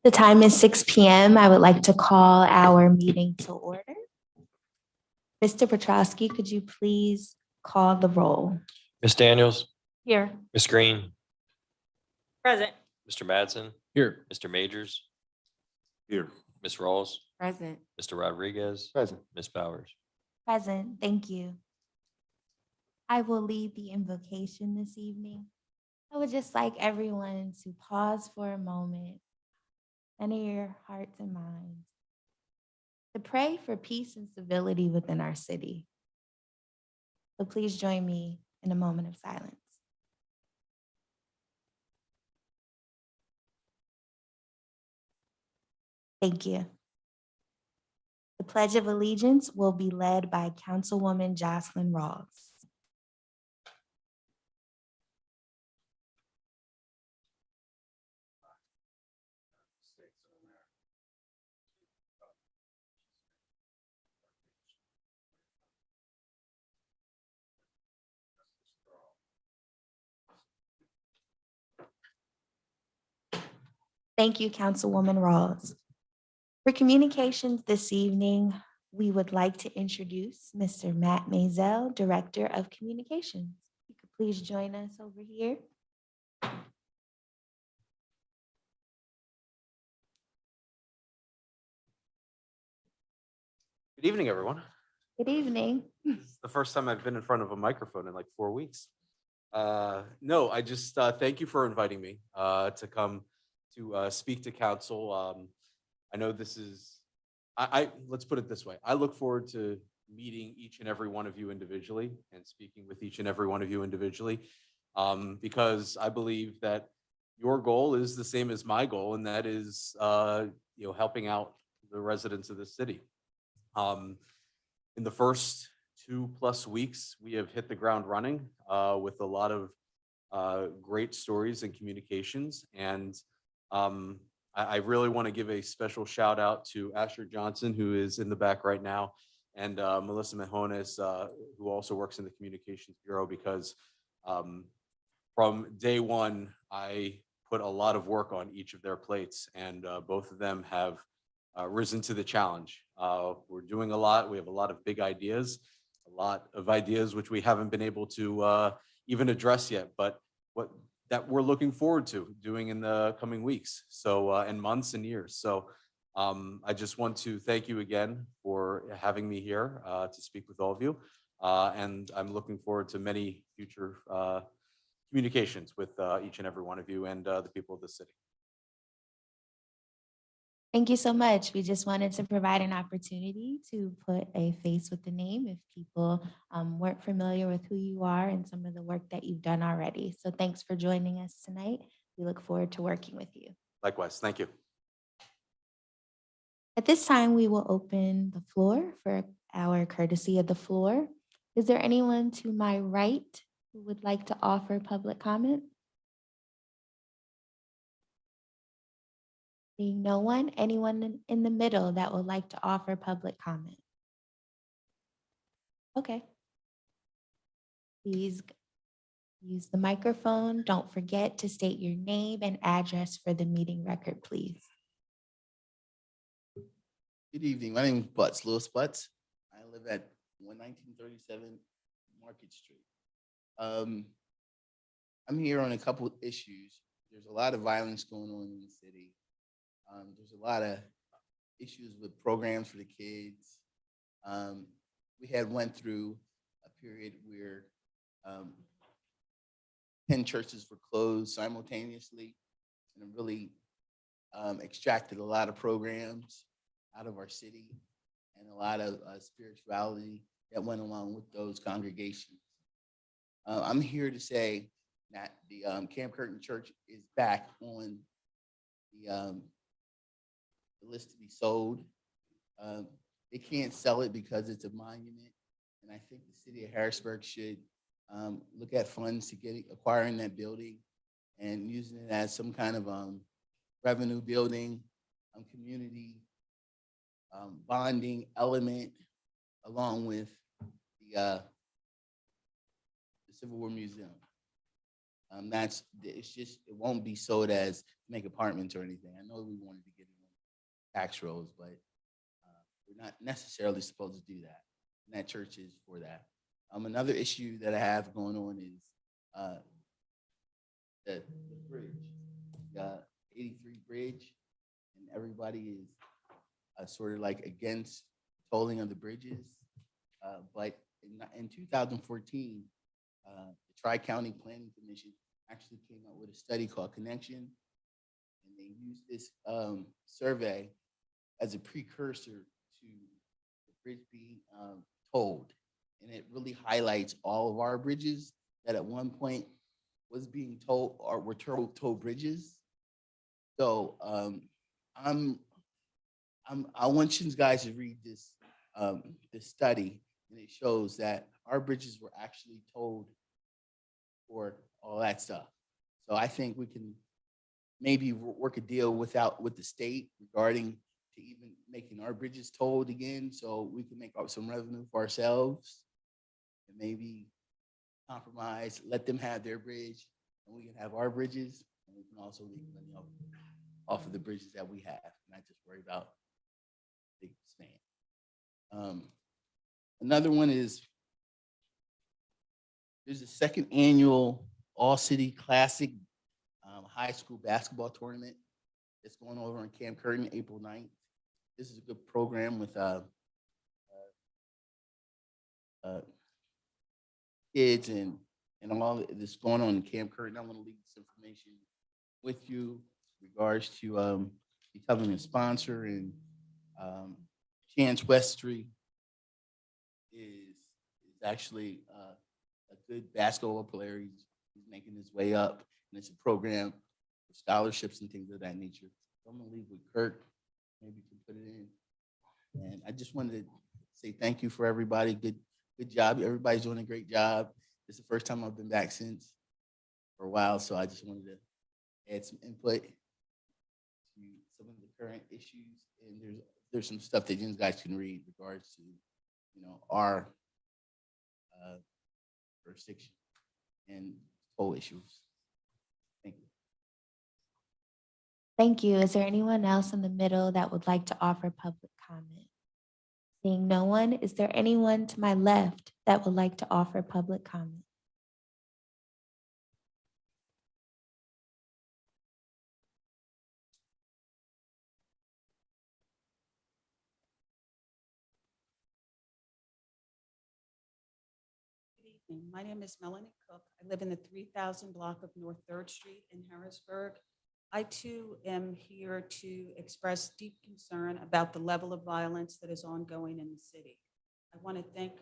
The time is 6 p.m. I would like to call our meeting to order. Mr. Petrosky, could you please call the roll? Ms. Daniels, Here. Ms. Green, Present. Mr. Madsen, Here. Mr. Majors, Here. Ms. Rawls, Present. Mr. Rodriguez, Present. Ms. Bowers. Present, thank you. I will lead the invocation this evening. I would just like everyone to pause for a moment, center your hearts and minds, to pray for peace and civility within our city. So please join me in a moment of silence. Thank you. The Pledge of Allegiance will be led by Councilwoman Jocelyn Rawls. Thank you, Councilwoman Rawls. For communications this evening, we would like to introduce Mr. Matt Maisel, Director of Communications. You could please join us over here. Good evening, everyone. Good evening. This is the first time I've been in front of a microphone in like 4 weeks. No, I just thank you for inviting me to come to speak to council. I know this is, let's put it this way. I look forward to meeting each and every one of you individually and speaking with each and every one of you individually, because I believe that your goal is the same as my goal, and that is helping out the residents of the city. In the first 2+ weeks, we have hit the ground running with a lot of great stories and communications. And I really want to give a special shout out to Asher Johnson, who is in the back right now, and Melissa Mahones, who also works in the Communications Bureau, because from day one, I put a lot of work on each of their plates, and both of them have risen to the challenge. We're doing a lot. We have a lot of big ideas, a lot of ideas which we haven't been able to even address yet, but that we're looking forward to doing in the coming weeks, so and months and years. So I just want to thank you again for having me here to speak with all of you, and I'm looking forward to many future communications with each and every one of you and the people of the city. Thank you so much. We just wanted to provide an opportunity to put a face with the name if people weren't familiar with who you are and some of the work that you've done already. So thanks for joining us tonight. We look forward to working with you. Likewise, thank you. At this time, we will open the floor for our courtesy of the floor. Is there anyone to my right who would like to offer public comment? Seeing no one, anyone in the middle that would like to offer public comment? Okay. Please use the microphone. Don't forget to state your name and address for the meeting record, please. Good evening. My name is Butts, Louis Butts. I live at 1937 Market Street. I'm here on a couple of issues. There's a lot of violence going on in the city. There's a lot of issues with programs for the kids. We had went through a period where 10 churches were closed simultaneously, and it really extracted a lot of programs out of our city and a lot of spirituality that went along with those congregations. I'm here to say that the Camp Curtin Church is back on the list to be sold. They can't sell it because it's a monument, and I think the city of Harrisburg should look at funds to acquiring that building and using it as some kind of revenue building, community bonding element, along with the Civil War Museum. It's just, it won't be sold as to make apartments or anything. I know we wanted to get tax rolls, but we're not necessarily supposed to do that. And that church is for that. Another issue that I have going on is the bridge, the 83 bridge, and everybody is sort of like against tolling of the bridges. But in 2014, the Tri-County Planning Commission actually came out with a study called Connection, and they used this survey as a precursor to the bridge being tolled. And it really highlights all of our bridges that at one point was being tolled or were toll bridges. So I want you guys to read this this study, and it shows that our bridges were actually tolled for all that stuff. So I think we can maybe work a deal with the state regarding to even making our bridges tolled again, so we can make up some revenue for ourselves, and maybe compromise, let them have their bridge, and we can have our bridges, and we can also make money off of the bridges that we have, not just worry about the span. Another one is there's a second annual All-City Classic high school basketball tournament. It's going over in Camp Curtin, April 9th. This is a good program with kids and all this going on in Camp Curtin. I want to leave this information with you in regards to becoming a sponsor. And Chance Westry is actually a good basketball player. He's making his way up, and it's a program for scholarships and things of that nature. So I'm gonna leave with Kirk. Maybe you can put it in. And I just wanted to say thank you for everybody. Good job. Everybody's doing a great job. It's the first time I've been back since for a while, so I just wanted to add some input to some of the current issues. And there's some stuff that you guys can read in regards to, our jurisdiction and whole issues. Thank you. Thank you. Is there anyone else in the middle that would like to offer public comment? Seeing no one, is there anyone to my left that would like to offer public comment? Good evening. My name is Melanie Cook. I live in the 3000 block of North 3rd Street in Harrisburg. I too am here to express deep concern about the level of violence that is ongoing in the city. I want to thank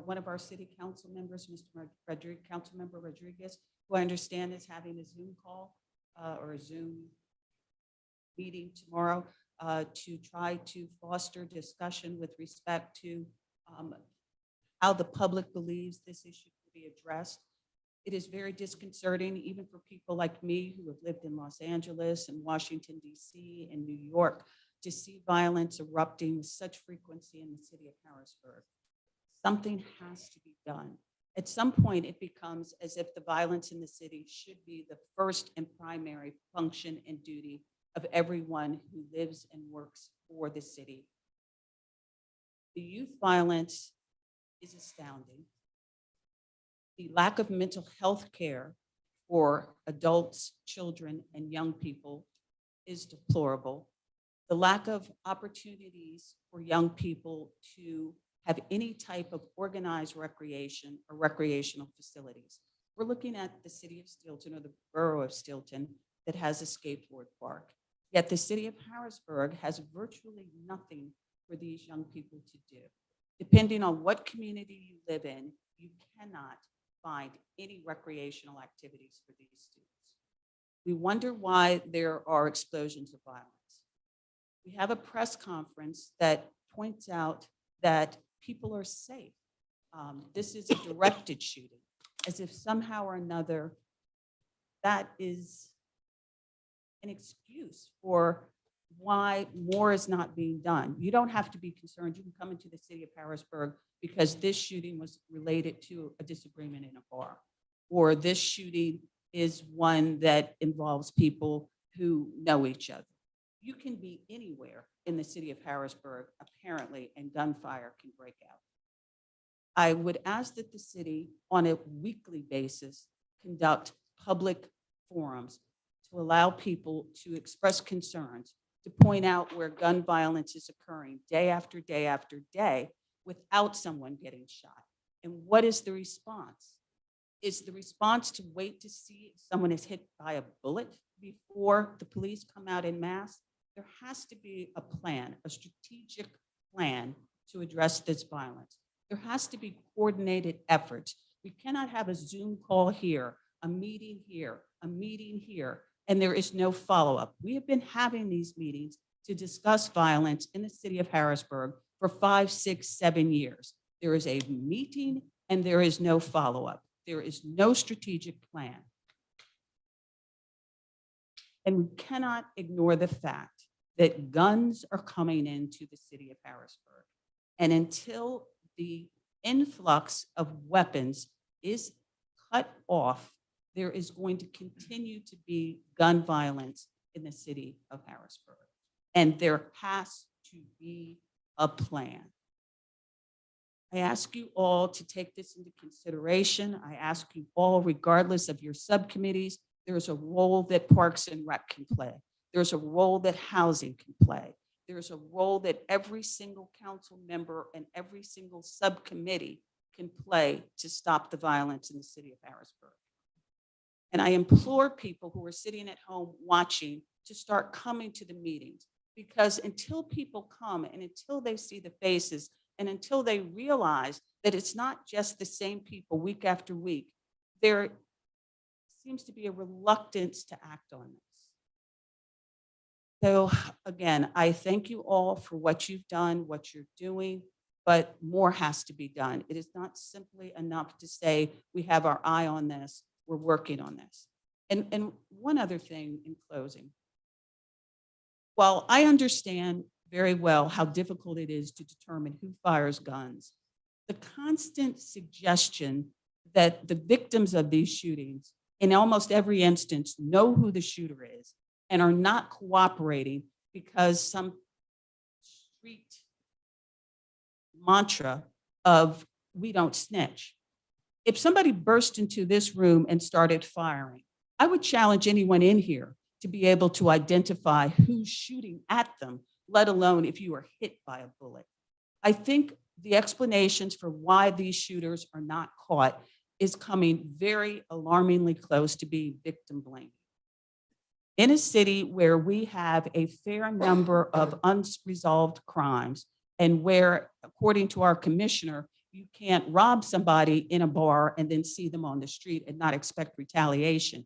one of our city council members, Mr. Councilmember Rodriguez, who I understand is having a Zoom call or a Zoom meeting tomorrow to try to foster discussion with respect to how the public believes this issue will be addressed. It is very disconcerting, even for people like me who have lived in Los Angeles and Washington, D.C. and New York, to see violence erupting with such frequency in the city of Harrisburg. Something has to be done. At some point, it becomes as if the violence in the city should be the first and primary function and duty of everyone who lives and works for the city. The youth violence is astounding. The lack of mental health care for adults, children, and young people is deplorable. The lack of opportunities for young people to have any type of organized recreation or recreational facilities. We're looking at the city of Stilton or the borough of Stilton that has a skateboard park. Yet the city of Harrisburg has virtually nothing for these young people to do. Depending on what community you live in, you cannot find any recreational activities for these students. We wonder why there are explosions of violence. We have a press conference that points out that people are safe. This is a directed shooting, as if somehow or another that is an excuse for why more is not being done. You don't have to be concerned. You can come into the city of Harrisburg because this shooting was related to a disagreement in a bar, or this shooting is one that involves people who know each other. You can be anywhere in the city of Harrisburg, apparently, and gunfire can break out. I would ask that the city, on a weekly basis, conduct public forums to allow people to express concerns, to point out where gun violence is occurring day after day after day without someone getting shot. And what is the response? Is the response to wait to see if someone is hit by a bullet before the police come out en masse? There has to be a plan, a strategic plan to address this violence. There has to be coordinated efforts. We cannot have a Zoom call here, a meeting here, a meeting here, and there is no follow-up. We have been having these meetings to discuss violence in the city of Harrisburg for 5, 6, 7 years. There is a meeting and there is no follow-up. There is no strategic plan. And we cannot ignore the fact that guns are coming into the city of Harrisburg. And until the influx of weapons is cut off, there is going to continue to be gun violence in the city of Harrisburg. And there has to be a plan. I ask you all to take this into consideration. I ask you all, regardless of your subcommittees, there's a role that Parks and Rec can play. There's a role that Housing can play. There's a role that every single council member and every single subcommittee can play to stop the violence in the city of Harrisburg. And I implore people who are sitting at home watching to start coming to the meetings, because until people come and until they see the faces and until they realize that it's not just the same people week after week, there seems to be a reluctance to act on this. So again, I thank you all for what you've done, what you're doing, but more has to be done. It is not simply enough to say we have our eye on this, we're working on this. And one other thing in closing. While I understand very well how difficult it is to determine who fires guns, the constant suggestion that the victims of these shootings in almost every instance know who the shooter is and are not cooperating because some street mantra of we don't snitch. If somebody burst into this room and started firing, I would challenge anyone in here to be able to identify who's shooting at them, let alone if you are hit by a bullet. I think the explanations for why these shooters are not caught is coming very alarmingly close to being victim blaming. In a city where we have a fair number of unresolved crimes and where, according to our commissioner, you can't rob somebody in a bar and then see them on the street and not expect retaliation,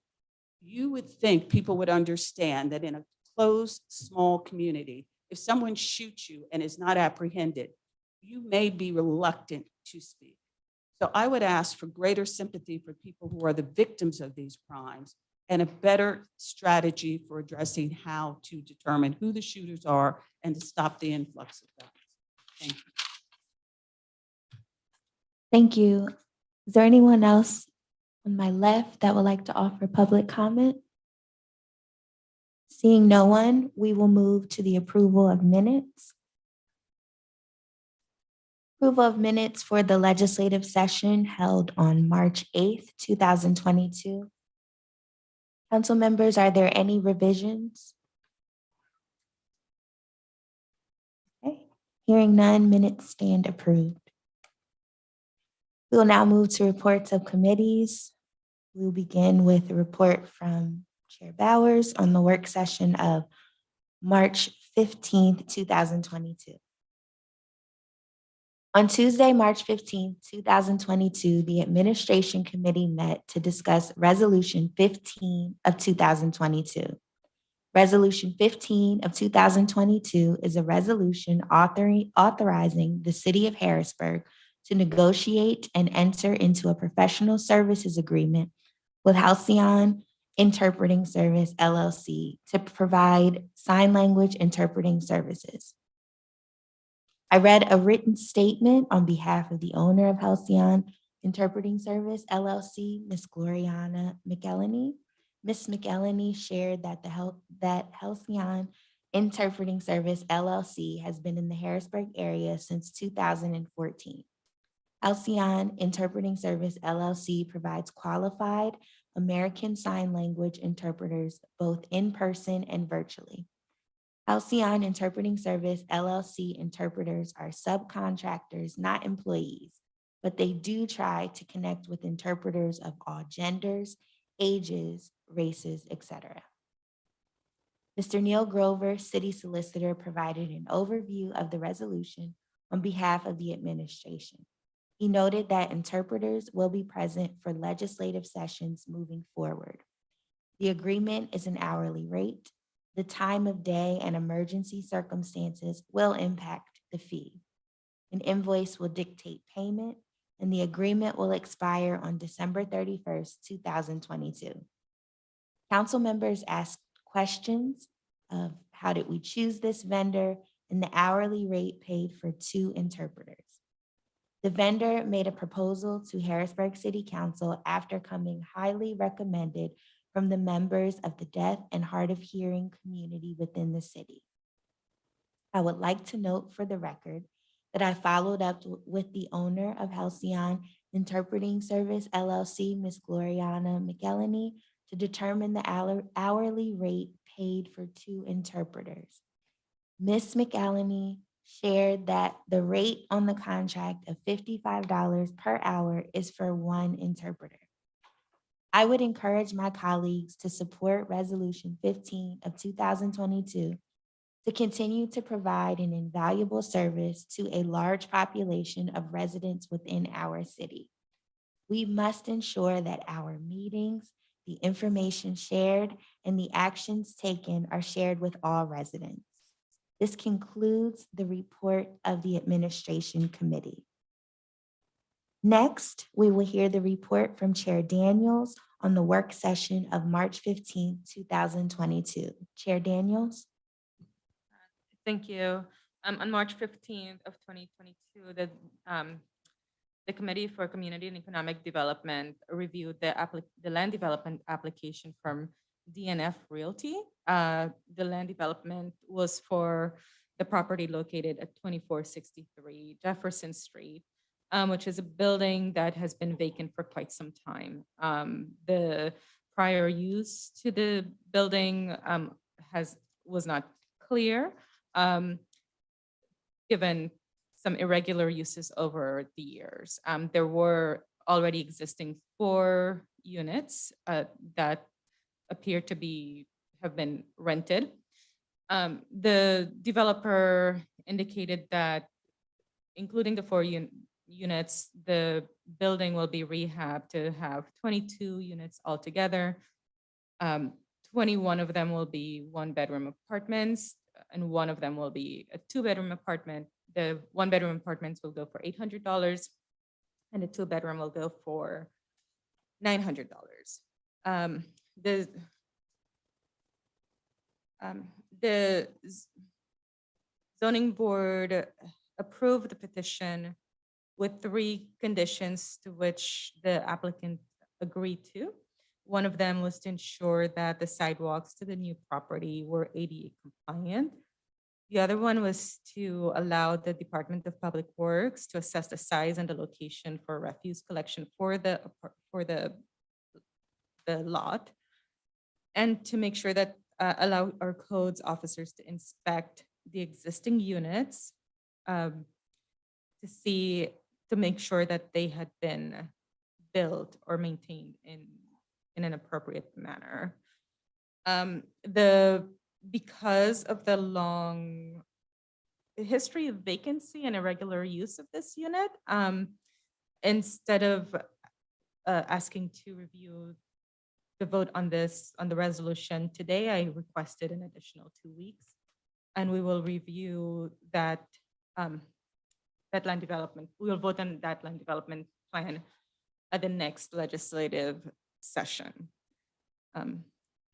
you would think people would understand that in a closed, small community, if someone shoots you and is not apprehended, you may be reluctant to speak. So I would ask for greater sympathy for people who are the victims of these crimes and a better strategy for addressing how to determine who the shooters are and to stop the influx of guns. Thank you. Thank you. Is there anyone else on my left that would like to offer public comment? Seeing no one, we will move to the approval of minutes. Approval of minutes for the legislative session held on March 8th, 2022. Council members, are there any revisions? Okay. Hearing none, minutes stand approved. We will now move to reports of committees. We'll begin with a report from Chair Bowers on the work session of March 15th, 2022. On Tuesday, March 15th, 2022, the Administration Committee met to discuss Resolution 15 of 2022. Resolution 15 of 2022 is a resolution authorizing the City of Harrisburg to negotiate and enter into a professional services agreement with Halcyon Interpreting Service, LLC, to provide sign language interpreting services. I read a written statement on behalf of the owner of Halcyon Interpreting Service, LLC, Ms. Gloriana McElhenney. Ms. McElhenney shared that Halcyon Interpreting Service LLC has been in the Harrisburg area since 2014. Halcyon Interpreting Service LLC provides qualified American Sign Language interpreters both in person and virtually. Halcyon Interpreting Service LLC interpreters are subcontractors, not employees, but they do try to connect with interpreters of all genders, ages, races, etc. Mr. Neil Grover, City Solicitor, provided an overview of the resolution on behalf of the administration. He noted that interpreters will be present for legislative sessions moving forward. The agreement is an hourly rate. The time of day and emergency circumstances will impact the fee. An invoice will dictate payment, and the agreement will expire on December 31st, 2022. Council members asked questions of how did we choose this vendor and the hourly rate paid for 2 interpreters. The vendor made a proposal to Harrisburg City Council after coming highly recommended from the members of the deaf and hard of hearing community within the city. I would like to note for the record that I followed up with the owner of Halcyon Interpreting Service LLC, Ms. Gloriana McElhenney, to determine the hourly rate paid for 2 interpreters. Ms. McElhenney shared that the rate on the contract of $55 per hour is for 1 interpreter. I would encourage my colleagues to support Resolution 15 of 2022 to continue to provide an invaluable service to a large population of residents within our city. We must ensure that our meetings, the information shared, and the actions taken are shared with all residents. This concludes the report of the Administration Committee. Next, we will hear the report from Chair Daniels on the work session of March 15, 2022. Chair Daniels. Thank you. On March 15th of 2022, the Committee for Community and Economic Development reviewed the land development application from DNF Realty. The land development was for the property located at 2463 Jefferson Street, which is a building that has been vacant for quite some time. The prior use to the building was not clear, given some irregular uses over the years. There were already existing 4 units that appear to have been rented. The developer indicated that, including the 4 units, the building will be rehabbed to have 22 units altogether. 21 of them will be 1-bedroom apartments, and 1 of them will be a 2-bedroom apartment. The 1-bedroom apartments will go for $800, and the 2-bedroom will go for $900. The zoning board approved the petition with 3 conditions to which the applicant agreed to. One of them was to ensure that the sidewalks to the new property were ADA compliant. The other one was to allow the Department of Public Works to assess the size and the location for refuse collection for the lot, and to make sure that allow our codes officers to inspect the existing units to make sure that they had been built or maintained in an appropriate manner. Because of the long history of vacancy and irregular use of this unit, instead of asking to review the vote on the resolution today, I requested an additional 2 weeks, and we will review that land development. We will vote on that land development plan at the next legislative session.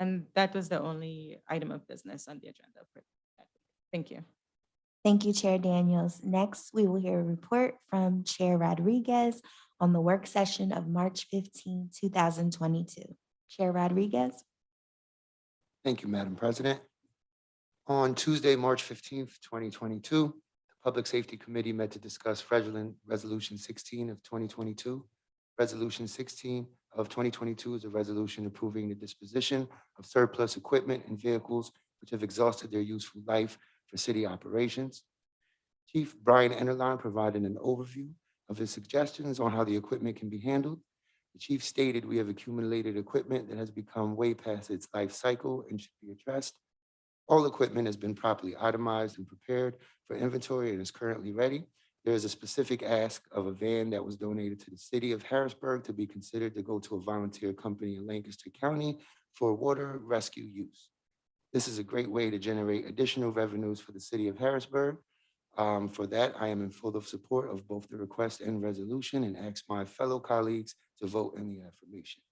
And that was the only item of business on the agenda for that week. Thank you. Thank you, Chair Daniels. Next, we will hear a report from Chair Rodriguez on the work session of March 15, 2022. Chair Rodriguez. Thank you, Madam President. On Tuesday, March 15th, 2022, the Public Safety Committee met to discuss Resolution 16 of 2022. Resolution 16 of 2022 is a resolution approving the disposition of surplus equipment and vehicles which have exhausted their useful life for city operations. Chief Brian Enderlein provided an overview of his suggestions on how the equipment can be handled. The chief stated, "We have accumulated equipment that has become way past its life cycle and should be addressed. All equipment has been properly itemized and prepared for inventory and is currently ready. There is a specific ask of a van that was donated to the city of Harrisburg to be considered to go to a volunteer company in Lancaster County for water rescue use. This is a great way to generate additional revenues for the city of Harrisburg. For that, I am in full support of both the request and resolution and ask my fellow colleagues to vote in the affirmation."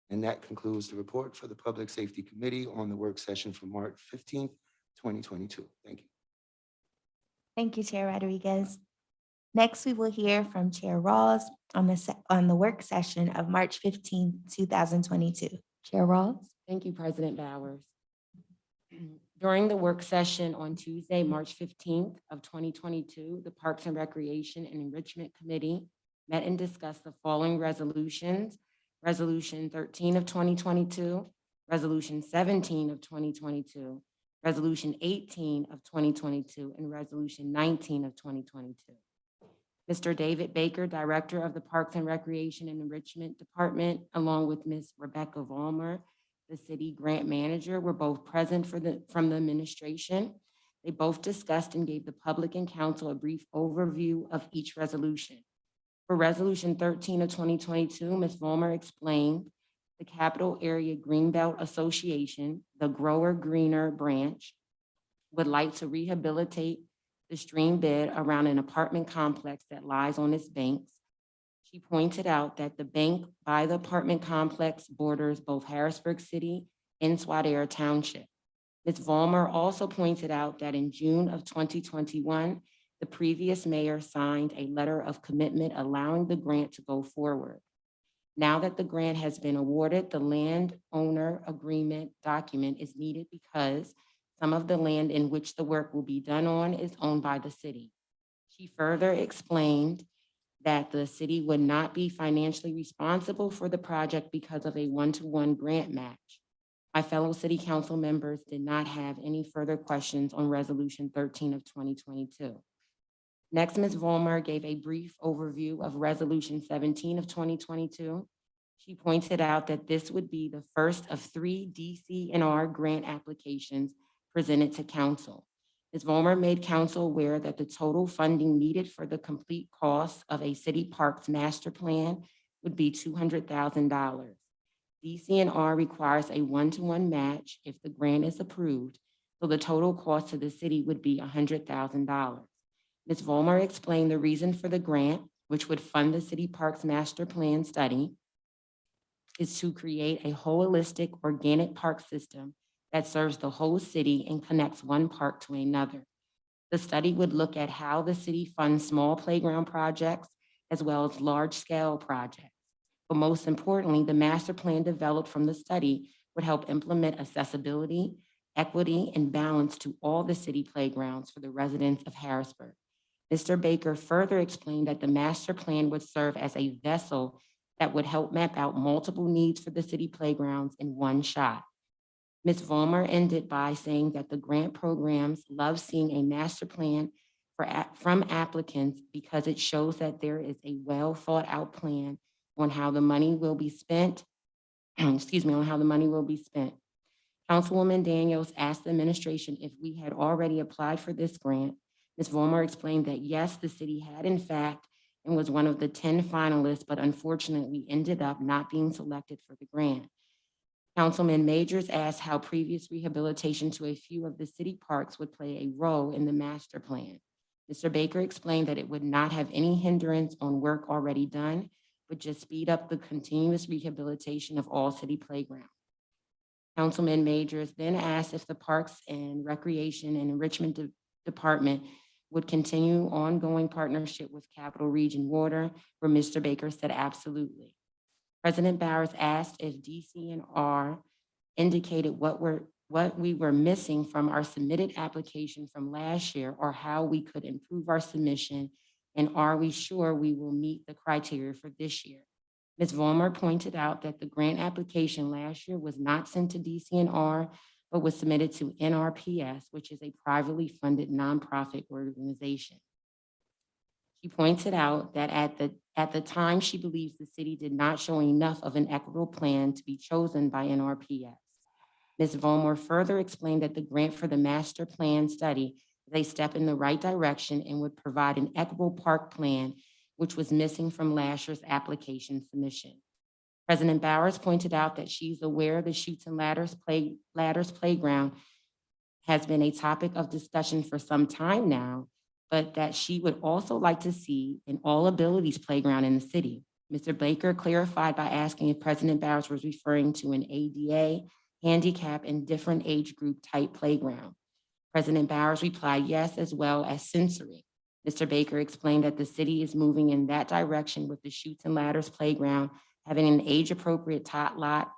And that concludes the report for the Public Safety Committee on the work session for March 15th, 2022. Thank you. Thank you, Chair Rodriguez. Next, we will hear from Chair Rawls on the work session of March 15th, 2022. Chair Rawls. Thank you, President Bowers. During the work session on Tuesday, March 15th of 2022, the Parks and Recreation and Enrichment Committee met and discussed the following resolutions: Resolution 13 of 2022, Resolution 17 of 2022, Resolution 18 of 2022, and Resolution 19 of 2022. Mr. David Baker, Director of the Parks and Recreation and Enrichment Department, along with Ms. Rebecca Vollmer, the City Grant Manager, were both present from the administration. They both discussed and gave the public and council a brief overview of each resolution. For Resolution 13 of 2022, Ms. Vollmer explained the Capital Area Greenbelt Association, the Grower Greener branch, would like to rehabilitate the stream bed around an apartment complex that lies on its banks. She pointed out that the bank by the apartment complex borders both Harrisburg City and Swadera Township. Ms. Vollmer also pointed out that in June of 2021, the previous mayor signed a letter of commitment allowing the grant to go forward. Now that the grant has been awarded, the landowner agreement document is needed because some of the land in which the work will be done on is owned by the city. She further explained that the city would not be financially responsible for the project because of a one-to-one grant match. My fellow city council members did not have any further questions on Resolution 13 of 2022. Next, Ms. Vollmer gave a brief overview of Resolution 17 of 2022. She pointed out that this would be the first of 3 DCNR grant applications presented to council. Ms. Vollmer made council aware that the total funding needed for the complete cost of a city parks master plan would be $200,000. DCNR requires a one-to-one match if the grant is approved, so the total cost to the city would be $100,000. Ms. Vollmer explained the reason for the grant, which would fund the city parks master plan study, is to create a holistic organic park system that serves the whole city and connects one park to another. The study would look at how the city funds small playground projects as well as large-scale projects. But most importantly, the master plan developed from the study would help implement accessibility, equity, and balance to all the city playgrounds for the residents of Harrisburg. Mr. Baker further explained that the master plan would serve as a vessel that would help map out multiple needs for the city playgrounds in one shot. Ms. Vollmer ended by saying that the grant programs love seeing a master plan from applicants because it shows that there is a well thought out plan on how the money will be spent, on how the money will be spent. Councilwoman Daniels asked the administration if we had already applied for this grant. Ms. Vollmer explained that yes, the city had in fact, and was one of the 10 finalists, but unfortunately ended up not being selected for the grant. Councilman Majors asked how previous rehabilitation to a few of the city parks would play a role in the master plan. Mr. Baker explained that it would not have any hindrance on work already done, but just speed up the continuous rehabilitation of all city playgrounds. Councilman Majors then asked if the Parks and Recreation and Enrichment Department would continue ongoing partnership with Capital Region Water, where Mr. Baker said absolutely. President Bowers asked if DCNR indicated what were what we were missing from our submitted application from last year or how we could improve our submission, and are we sure we will meet the criteria for this year? Ms. Vollmer pointed out that the grant application last year was not sent to DCNR, but was submitted to NRPS, which is a privately funded nonprofit organization. She pointed out that at the time, she believes the city did not show enough of an equitable plan to be chosen by NRPS. Ms. Vollmer further explained that the grant for the master plan study is a step in the right direction and would provide an equitable park plan, which was missing from last year's application submission. President Bowers pointed out that she's aware the Chutes and Ladders Playground has been a topic of discussion for some time now, but that she would also like to see an all abilities playground in the city. Mr. Baker clarified by asking if President Bowers was referring to an ADA, handicap, and different age group type playground. President Bowers replied yes, as well as sensory. Mr. Baker explained that the city is moving in that direction with the Chutes and Ladders Playground having an age-appropriate tot lot.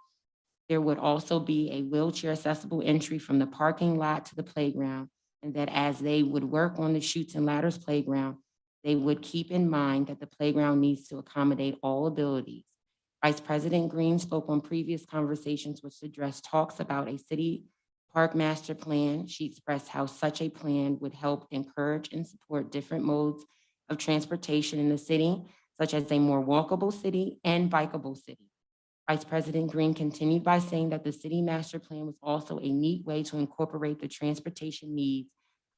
There would also be a wheelchair accessible entry from the parking lot to the playground, and that as they would work on the Chutes and Ladders Playground, they would keep in mind that the playground needs to accommodate all abilities. Vice President Green spoke on previous conversations which addressed talks about a city park master plan. She expressed how such a plan would help encourage and support different modes of transportation in the city, such as a more walkable city and bikeable city. Vice President Green continued by saying that the city master plan was also a neat way to incorporate the transportation needs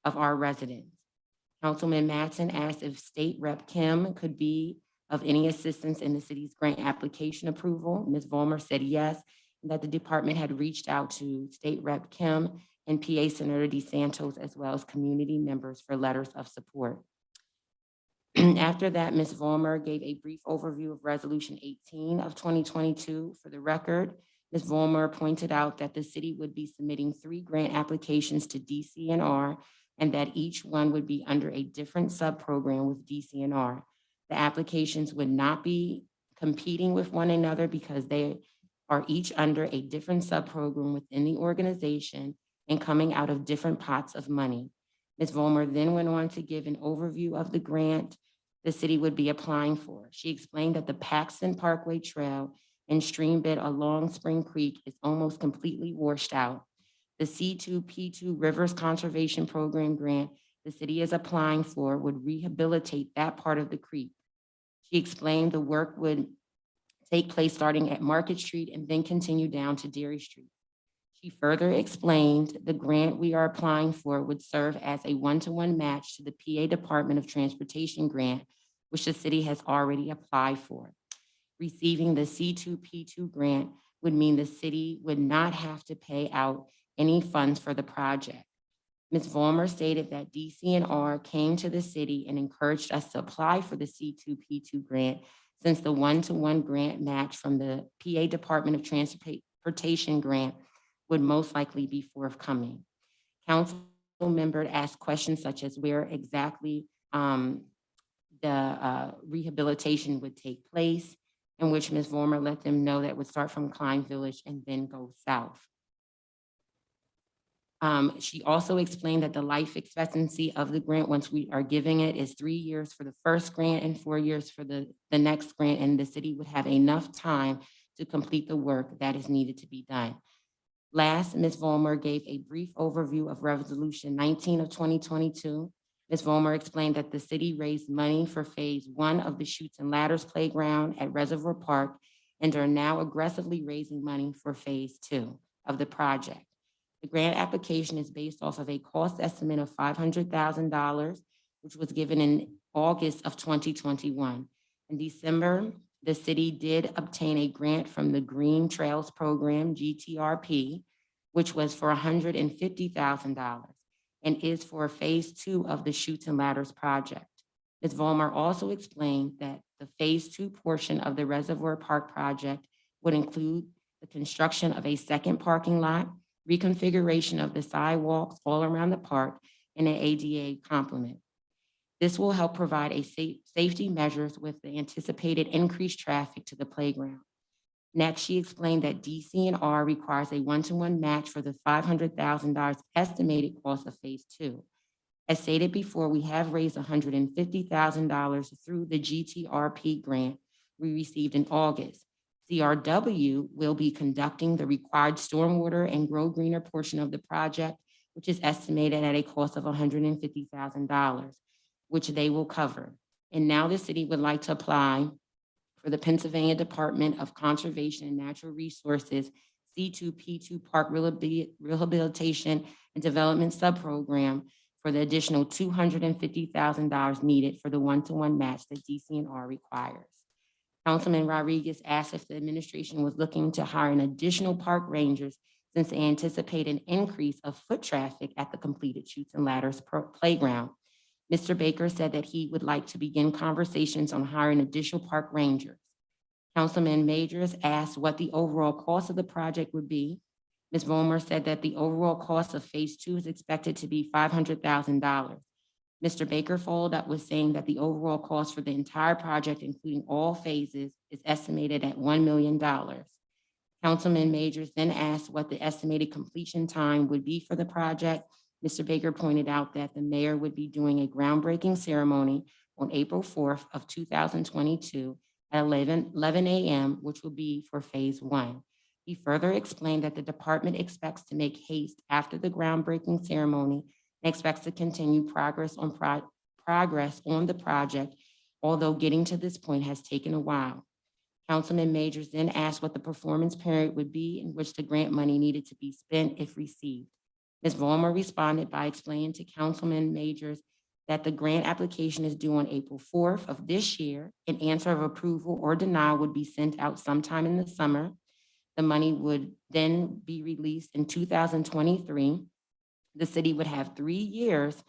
of our residents. Councilman Matson asked if State Rep Kim could be of any assistance in the city's grant application approval. Ms. Vollmer said yes, and that the department had reached out to State Rep Kim and PA Senator DeSantos, as well as community members for letters of support. After that, Ms. Vollmer gave a brief overview of Resolution 18 of 2022. For the record, Ms. Vollmer pointed out that the city would be submitting 3 grant applications to DCNR and that each one would be under a different subprogram with DCNR. The applications would not be competing with one another because they are each under a different subprogram within the organization and coming out of different pots of money. Ms. Vollmer then went on to give an overview of the grant the city would be applying for. She explained that the Paxton Parkway Trail and stream bed along Spring Creek is almost completely washed out. The C2P2 Rivers Conservation Program grant the city is applying for would rehabilitate that part of the creek. She explained the work would take place starting at Market Street and then continue down to Dairy Street. She further explained the grant we are applying for would serve as a one-to-one match to the PA Department of Transportation grant, which the city has already applied for. Receiving the C2P2 grant would mean the city would not have to pay out any funds for the project. Ms. Vollmer stated that DCNR came to the city and encouraged us to apply for the C2P2 grant since the one-to-one grant match from the PA Department of Transportation grant would most likely be forthcoming. Council member asked questions such as where exactly the rehabilitation would take place, in which Ms. Vollmer let them know that would start from Klein Village and then go south. She also explained that the life expectancy of the grant, once we are giving it, is 3 years for the first grant and 4 years for the next grant, and the city would have enough time to complete the work that is needed to be done. Last, Ms. Vollmer gave a brief overview of Resolution 19 of 2022. Ms. Vollmer explained that the city raised money for Phase 1 of the Chutes and Ladders Playground at Reservoir Park and are now aggressively raising money for Phase 2 of the project. The grant application is based off of a cost estimate of $500,000, which was given in August of 2021. In December, the city did obtain a grant from the Green Trails Program, GTRP, which was for $150,000 and is for Phase 2 of the Chutes and Ladders project. Ms. Vollmer also explained that the Phase 2 portion of the Reservoir Park project would include the construction of a second parking lot, reconfiguration of the sidewalks all around the park, and an ADA complement. This will help provide a safety measures with the anticipated increased traffic to the playground. Next, she explained that DCNR requires a one-to-one match for the $500,000 estimated cost of Phase 2. As stated before, we have raised $150,000 through the GTRP grant we received in August. CRW will be conducting the required stormwater and grow greener portion of the project, which is estimated at a cost of $150,000, which they will cover. And now the city would like to apply for the Pennsylvania Department of Conservation and Natural Resources C2P2 Park Rehabilitation and Development Subprogram for the additional $250,000 needed for the one-to-one match that DCNR requires. Councilman Rodriguez asked if the administration was looking to hire an additional park rangers since they anticipate an increase of foot traffic at the completed Chutes and Ladders playground. Mr. Baker said that he would like to begin conversations on hiring additional park rangers. Councilman Majors asked what the overall cost of the project would be. Ms. Vollmer said that the overall cost of Phase 2 is expected to be $500,000. Mr. Baker followed up with saying that the overall cost for the entire project, including all phases, is estimated at $1 million. Councilman Majors then asked what the estimated completion time would be for the project. Mr. Baker pointed out that the mayor would be doing a groundbreaking ceremony on April 4th of 2022 at 11 a.m., which will be for Phase 1. He further explained that the department expects to make haste after the groundbreaking ceremony and expects to continue progress on the project, although getting to this point has taken a while. Councilman Majors then asked what the performance period would be in which the grant money needed to be spent if received. Ms. Vollmer responded by explaining to Councilman Majors that the grant application is due on April 4th of this year. An answer of approval or denial would be sent out sometime in the summer. The money would then be released in 2023. The city would have 3 years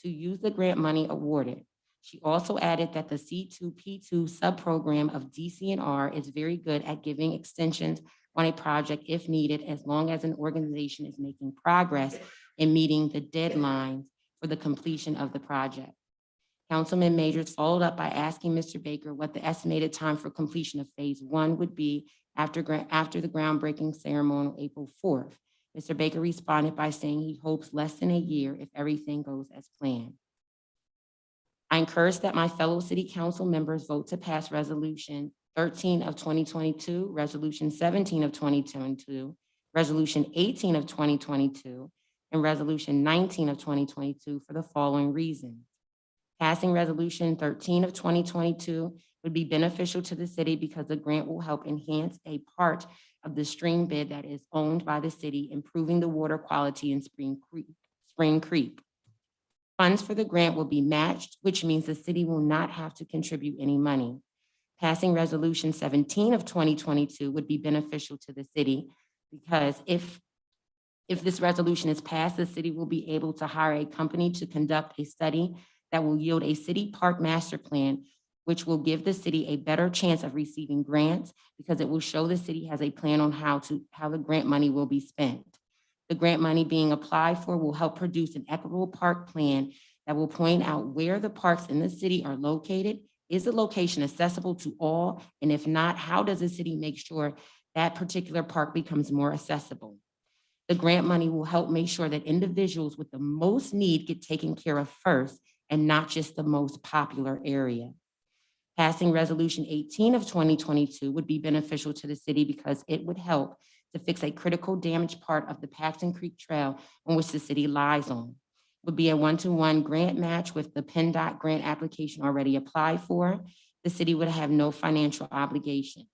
to use the grant money awarded. She also added that the C2P2 subprogram of DCNR is very good at giving extensions on a project if needed, as long as an organization is making progress in meeting the deadlines for the completion of the project. Councilman Majors followed up by asking Mr. Baker what the estimated time for completion of Phase 1 would be after the groundbreaking ceremony on April 4th. Mr. Baker responded by saying he hopes less than a year if everything goes as planned. I encourage that my fellow city council members vote to pass Resolution 13 of 2022, Resolution 17 of 2022, Resolution 18 of 2022, and Resolution 19 of 2022 for the following reasons. Passing Resolution 13 of 2022 would be beneficial to the city because the grant will help enhance a part of the stream bed that is owned by the city, improving the water quality in Spring Creek. Funds for the grant will be matched, which means the city will not have to contribute any money. Passing Resolution 17 of 2022 would be beneficial to the city because if this resolution is passed, the city will be able to hire a company to conduct a study that will yield a city park master plan, which will give the city a better chance of receiving grants because it will show the city has a plan on how the grant money will be spent. The grant money being applied for will help produce an equitable park plan that will point out where the parks in the city are located. Is the location accessible to all? And if not, how does the city make sure that particular park becomes more accessible? The grant money will help make sure that individuals with the most need get taken care of first and not just the most popular area. Passing Resolution 18 of 2022 would be beneficial to the city because it would help to fix a critical damaged part of the Paxton Creek Trail on which the city lies on. It would be a one-to-one grant match with the PennDOT grant application already applied for. The city would have no financial obligation.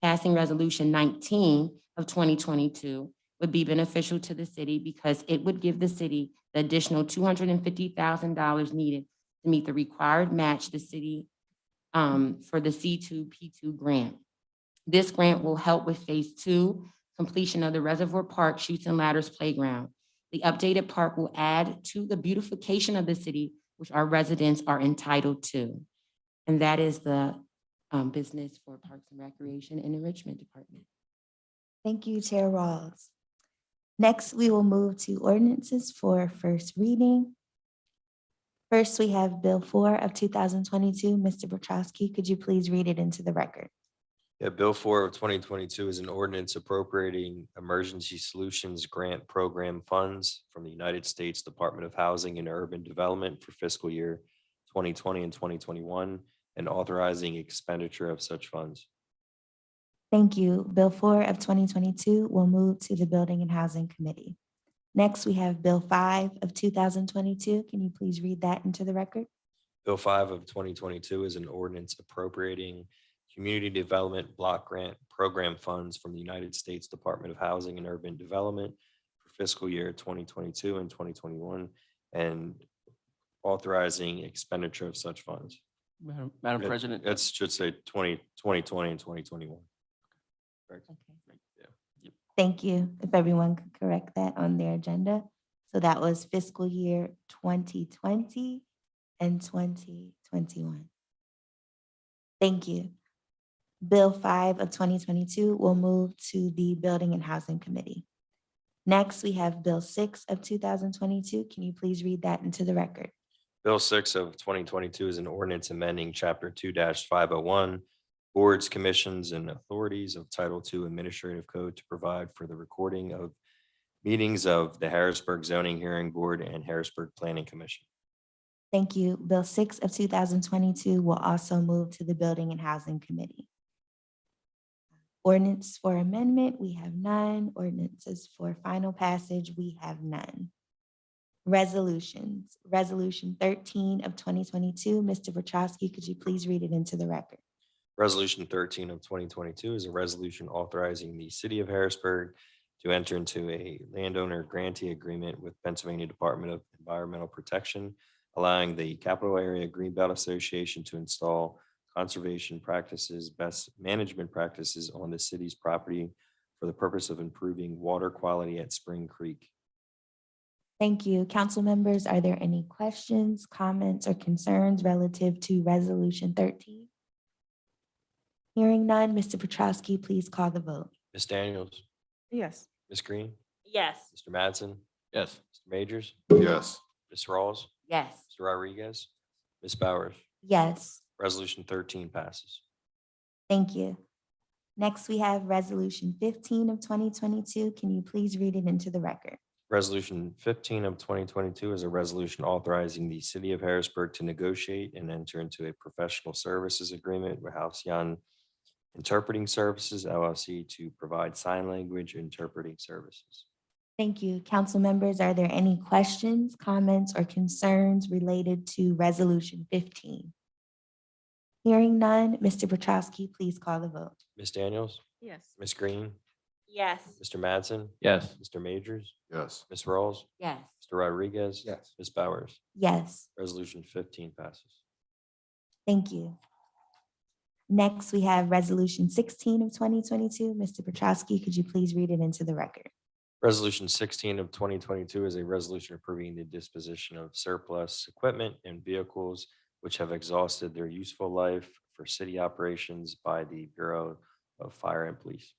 Passing Resolution 19 of 2022 would be beneficial to the city because it would give the city the additional $250,000 needed to meet the required match the city for the C2P2 grant. This grant will help with Phase 2, completion of the Reservoir Park Chutes and Ladders Playground. The updated park will add to the beautification of the city, which our residents are entitled to. And that is the business for Parks and Recreation and Enrichment Department. Thank you, Chair Rawls. Next, we will move to ordinances for first reading. First, we have Bill 4 of 2022. Mr. Petrowski, could you please read it into the record? Yeah, Bill 4 of 2022 is an ordinance appropriating emergency solutions grant program funds from the United States Department of Housing and Urban Development for fiscal year 2020 and 2021 and authorizing expenditure of such funds. Thank you. Bill 4 of 2022 will move to the Building and Housing Committee. Next, we have Bill 5 of 2022. Can you please read that into the record? Bill 5 of 2022 is an ordinance appropriating community development block grant program funds from the United States Department of Housing and Urban Development for fiscal year 2022 and 2021 and authorizing expenditure of such funds. Madam President, That should say 2020 and 2021. Correct. Okay. Thank you. If everyone could correct that on their agenda. So that was fiscal year 2020 and 2021. Thank you. Bill 5 of 2022 will move to the Building and Housing Committee. Next, we have Bill 6 of 2022. Can you please read that into the record? Bill 6 of 2022 is an ordinance amending Chapter 2-501, Boards, Commissions, and Authorities of Title II Administrative Code to provide for the recording of meetings of the Harrisburg Zoning Hearing Board and Harrisburg Planning Commission. Thank you. Bill 6 of 2022 will also move to the Building and Housing Committee. Ordinance for amendment, we have none. Ordinances for final passage, we have none. Resolutions, Resolution 13 of 2022. Mr. Petrowski, could you please read it into the record? Resolution 13 of 2022 is a resolution authorizing the city of Harrisburg to enter into a landowner grantee agreement with Pennsylvania Department of Environmental Protection, allowing the Capital Area Greenbelt Association to install conservation practices, best management practices on the city's property for the purpose of improving water quality at Spring Creek. Thank you. Council members, are there any questions, comments, or concerns relative to Resolution 13? Hearing none, Mr. Petrowski, please call the vote. Ms. Daniels, Yes. Ms. Green, Yes. Mr. Mattson, yes. Mr. Majors, yes, Ms. Rawls, Yes. Mr. Rodriguez, Ms. Bowers. Yes, Resolution 13 passes. thank you. Next, we have Resolution 15 of 2022. Can you please read it into the record? Resolution 15 of 2022 is a resolution authorizing the city of Harrisburg to negotiate and enter into a professional services agreement with Halcyon Interpreting Services LLC to provide sign language interpreting services. Thank you. Council members, are there any questions, comments, or concerns related to Resolution 15? Hearing none, Mr. Petrowski, please call the vote. Ms. Daniels, Yes. Ms. Green, Yes. Mr. Mattson, Yes. Mr. Majors, yes, Ms. Rawls, Yes. Mr. Rodriguez. Yes. Ms. Bowers. Yes, Resolution 15 passes. thank you. Next, we have Resolution 16 of 2022. Mr. Petrowski, could you please read it into the record? Resolution 16 of 2022 is a resolution approving the disposition of surplus equipment and vehicles which have exhausted their useful life for city operations by the Bureau of Fire and Police.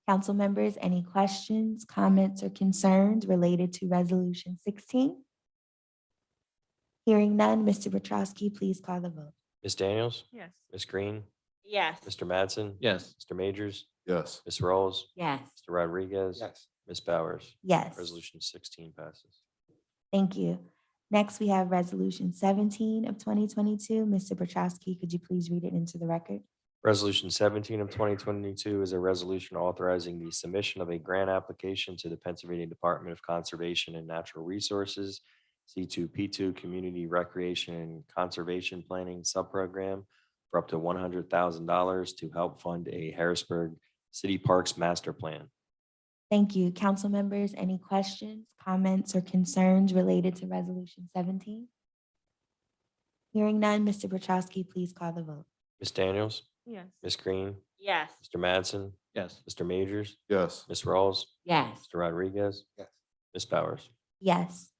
Council members, any questions, comments, or concerns related to Resolution 16? Hearing none, Mr. Petrowski, please call the vote. Ms. Daniels, Yes. Ms. Green, Yes. Mr. Mattson. Yes. Mr. Majors, yes, Ms. Rawls, Yes. Mr. Rodriguez. Yes. Ms. Bowers. Yes, Resolution 16 passes. thank you. Next, we have Resolution 17 of 2022. Mr. Petrowski, could you please read it into the record? Resolution 17 of 2022 is a resolution authorizing the submission of a grant application to the Pennsylvania Department of Conservation and Natural Resources, C2P2 Community Recreation and Conservation Planning Subprogram for up to $100,000 to help fund a Harrisburg City Parks Master Plan. Thank you. Council members, any questions, comments, or concerns related to Resolution 17? Hearing none, Mr. Petrowski, please call the vote. Ms. Daniels, Yes. Ms. Green, Yes. Mr. Mattson, Yes. Mr. Majors, yes, Ms. Rawls, Yes. Mr. Rodriguez. Yes. Ms. Bowers. Yes,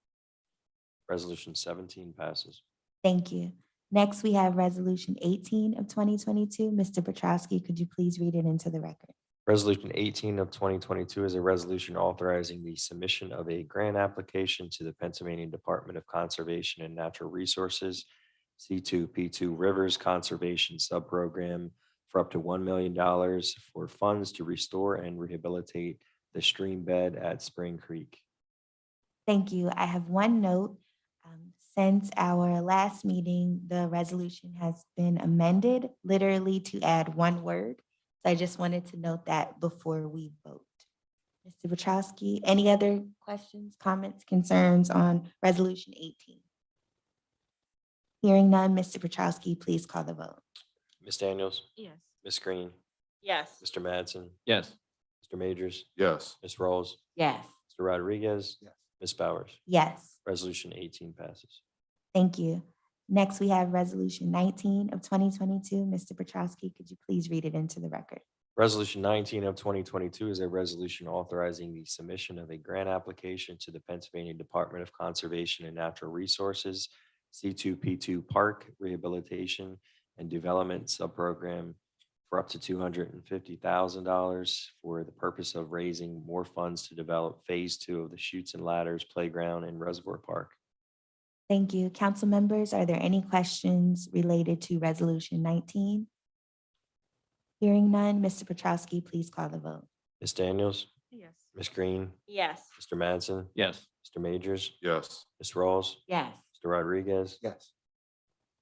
Resolution 17 passes. thank you. Next, we have Resolution 18 of 2022. Mr. Petrowski, could you please read it into the record? Resolution 18 of 2022 is a resolution authorizing the submission of a grant application to the Pennsylvania Department of Conservation and Natural Resources, C2P2 Rivers Conservation Subprogram for up to $1 million for funds to restore and rehabilitate the stream bed at Spring Creek. Thank you. I have one note. Since our last meeting, the resolution has been amended literally to add one word. So I just wanted to note that before we vote. Mr. Petrowski, any other questions, comments, concerns on Resolution 18? Hearing none, Mr. Petrowski, please call the vote. Ms. Daniels, Yes. Ms. Green, Yes. Mr. Madsen, Yes. Mr. Majors, Yes. Ms. Rawls, Yes. Mr. Rodriguez, Yes. Ms. Bowers. Yes, Resolution 18 passes. thank you. Next, we have Resolution 19 of 2022. Mr. Petrowski, could you please read it into the record? Resolution 19 of 2022 is a resolution authorizing the submission of a grant application to the Pennsylvania Department of Conservation and Natural Resources, C2P2 Park Rehabilitation and Development Subprogram for up to $250,000 for the purpose of raising more funds to develop Phase 2 of the Chutes and Ladders Playground in Reservoir Park. Thank you. Council members, are there any questions related to Resolution 19? Hearing none, Mr. Petrowski, please call the vote. Ms. Daniels, Yes. Ms. Green, Yes. Mr. Madsen, Yes. Mr. Majors, Yes. Ms. Rawls, Yes. Mr. Rodriguez, Yes.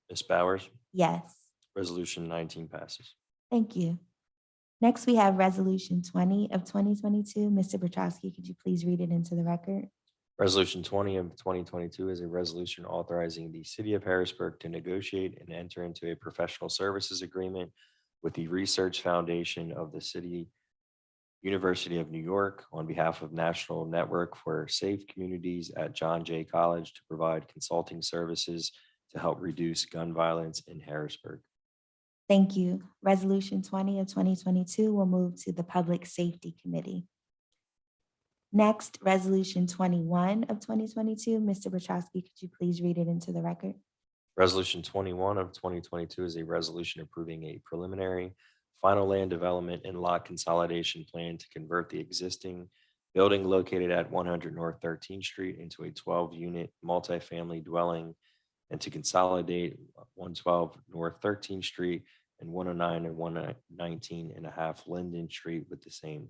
Ms. Bowers. Yes, Resolution 19 passes. thank you. Next, we have Resolution 20 of 2022. Mr. Petrowski, could you please read it into the record? Resolution 20 of 2022 is a resolution authorizing the city of Harrisburg to negotiate and enter into a professional services agreement with the Research Foundation of the City University of New York on behalf of National Network for Safe Communities at John Jay College to provide consulting services to help reduce gun violence in Harrisburg. Thank you. Resolution 20 of 2022 will move to the Public Safety Committee. Next, Resolution 21 of 2022. Mr. Petrowski, could you please read it into the record? Resolution 21 of 2022 is a resolution approving a preliminary final land development and lot consolidation plan to convert the existing building located at 100 North 13th Street into a 12-unit multifamily dwelling and to consolidate 112 North 13th Street and 109 and 119 and a half Linden Street with the same.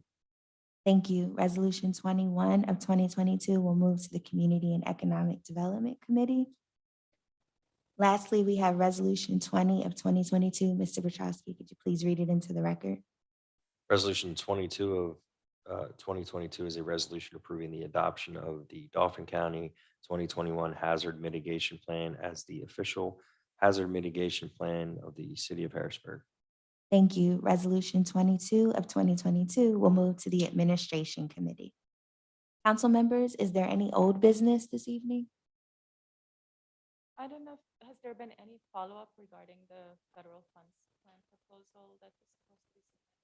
Thank you. Resolution 21 of 2022 will move to the Community and Economic Development Committee. Lastly, we have Resolution 20 of 2022. Mr. Petrowski, could you please read it into the record? Resolution 22 of 2022 is a resolution approving the adoption of the Dauphin County 2021 Hazard Mitigation Plan as the official hazard mitigation plan of the city of Harrisburg. Thank you. Resolution 22 of 2022 will move to the Administration Committee. Council members, is there any old business this evening? I don't know, has there been any follow-up regarding the federal funds plan proposal that was supposed to be submitted?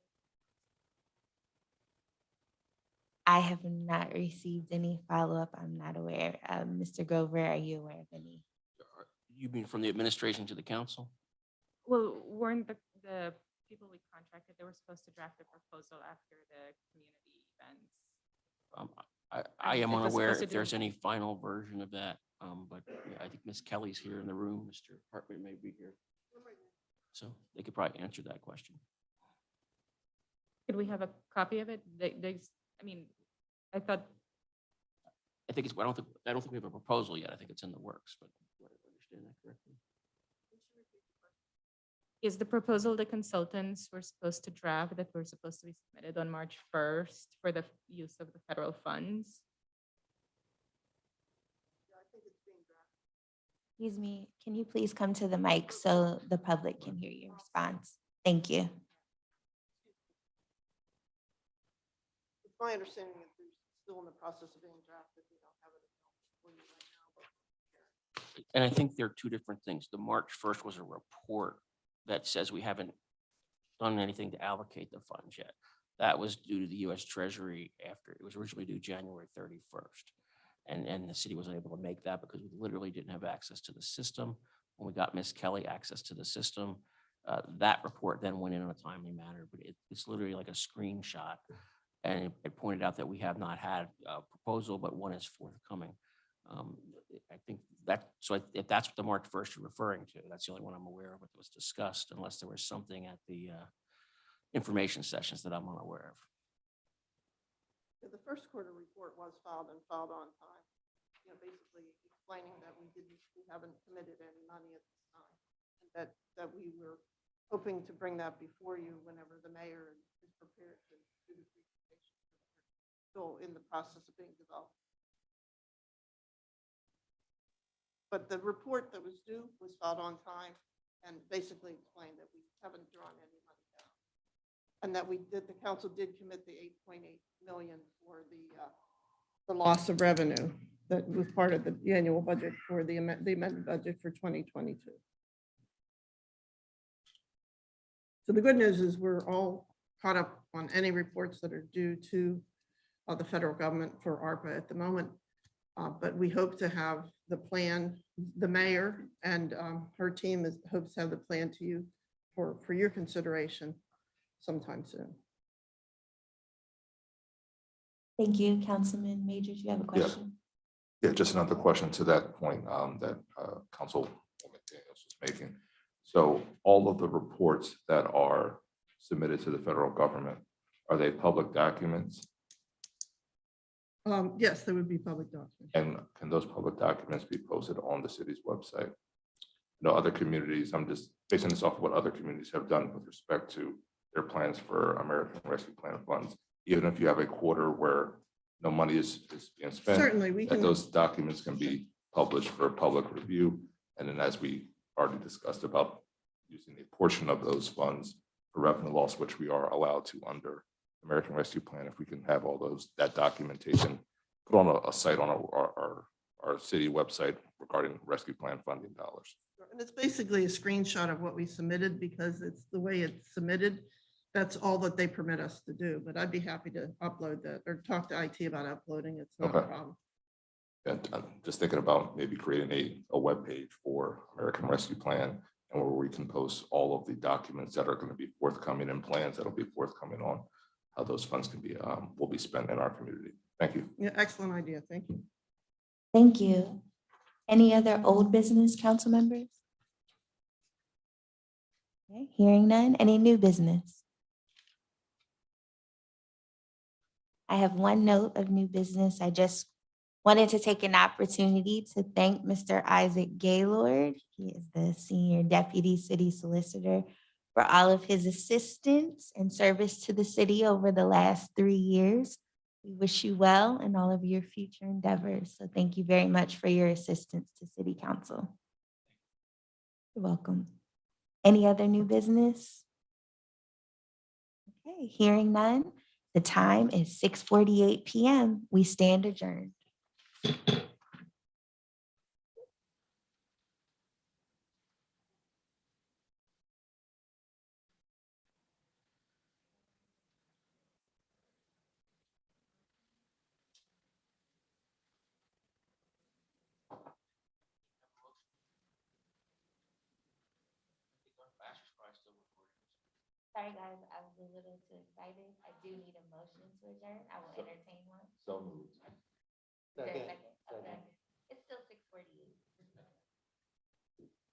I have not received any follow-up. I'm not aware. Mr. Grover, are you aware of any? You mean from the administration to the council? Well, weren't the people we contracted, they were supposed to draft a proposal after the community events? I am It was unaware supposed to if there's do- any final version of that, but yeah, I think Ms. Kelly's here in the room. Mr. Hartman may be here. So they could probably answer that question. Could we have a copy of it? I mean, I thought, I think it's, I don't think we have a proposal yet. I think it's in the works, but do I understand that correctly? is the proposal the consultants were supposed to draft that were supposed to be submitted on March 1st for the use of the federal funds? Excuse me, can you please come to the mic so the public can hear your response? Thank you. It's my understanding that they're still in the process of being drafted. We don't have it for you right now, but And I think there are two different things. The March 1st was a report that says we haven't done anything to allocate the funds yet. That was due to the US Treasury after, it was originally due January 31st. And the city wasn't able to make that because we literally didn't have access to the system. When we got Ms. Kelly access to the system, that report then went in a timely manner, but it's literally like a screenshot. And it pointed out that we have not had a proposal, but one is forthcoming. I think that, so if that's what the March 1st you're referring to, that's the only one I'm aware of that was discussed, unless there was something at the information sessions that I'm unaware of. The first quarter report was filed and filed on time, basically explaining that we haven't committed any money at this time. And that we were hoping to bring that before you whenever the mayor is prepared to do the presentation. Still in the process of being developed. But the report that was due was filed on time and basically explained that we haven't drawn any money down. And that the council did commit the 8.8 million for the loss of revenue that was part of the annual budget for the amended budget for 2022. So the good news is we're all caught up on any reports that are due to the federal government for ARPA at the moment. But we hope to have the plan, the mayor and her team hopes to have the plan to you for your consideration sometime soon. Thank you, Councilman Major. Do you have a question? Yeah, just another question to that point that Councilwoman Daniels was making. So all of the reports that are submitted to the federal government, are they public documents? Yes, there would be public documents. And can those public documents be posted on the city's website? No other communities, I'm just basing this off of what other communities have done with respect to their plans for American Rescue Plan funds. Even if you have a quarter where no money is being spent, Certainly, we that can. those documents can be published for public review. And then as we already discussed about using a portion of those funds for revenue loss, which we are allowed to under American Rescue Plan, if we can have all that documentation put on a site on our city website regarding rescue plan funding dollars. And it's basically a screenshot of what we submitted because it's the way it's submitted. That's all that they permit us to do, but I'd be happy to upload that or talk to IT about uploading. It's not a Okay. problem. And I'm just thinking about maybe creating a web page for American Rescue Plan and where we can post all of the documents that are going to be forthcoming and plans that'll be forthcoming on how those funds can be will be spent in our community. Thank you. Yeah, excellent idea. Thank you. Thank you. Any other old business, council members? Okay, hearing none. Any new business? I have one note of new business. I just wanted to take an opportunity to thank Mr. Isaac Gaylord. He is the Senior Deputy City Solicitor for all of his assistance and service to the city over the last 3 years. We wish you well in all of your future endeavors. So thank you very much for your assistance to City Council. You're welcome. Any other new business? Okay, hearing none. The time is 6:48 p.m. We stand adjourned. Sorry, guys, I was a little too excited. I do need a motion to adjourn. I will entertain one. So moved. Is there a second?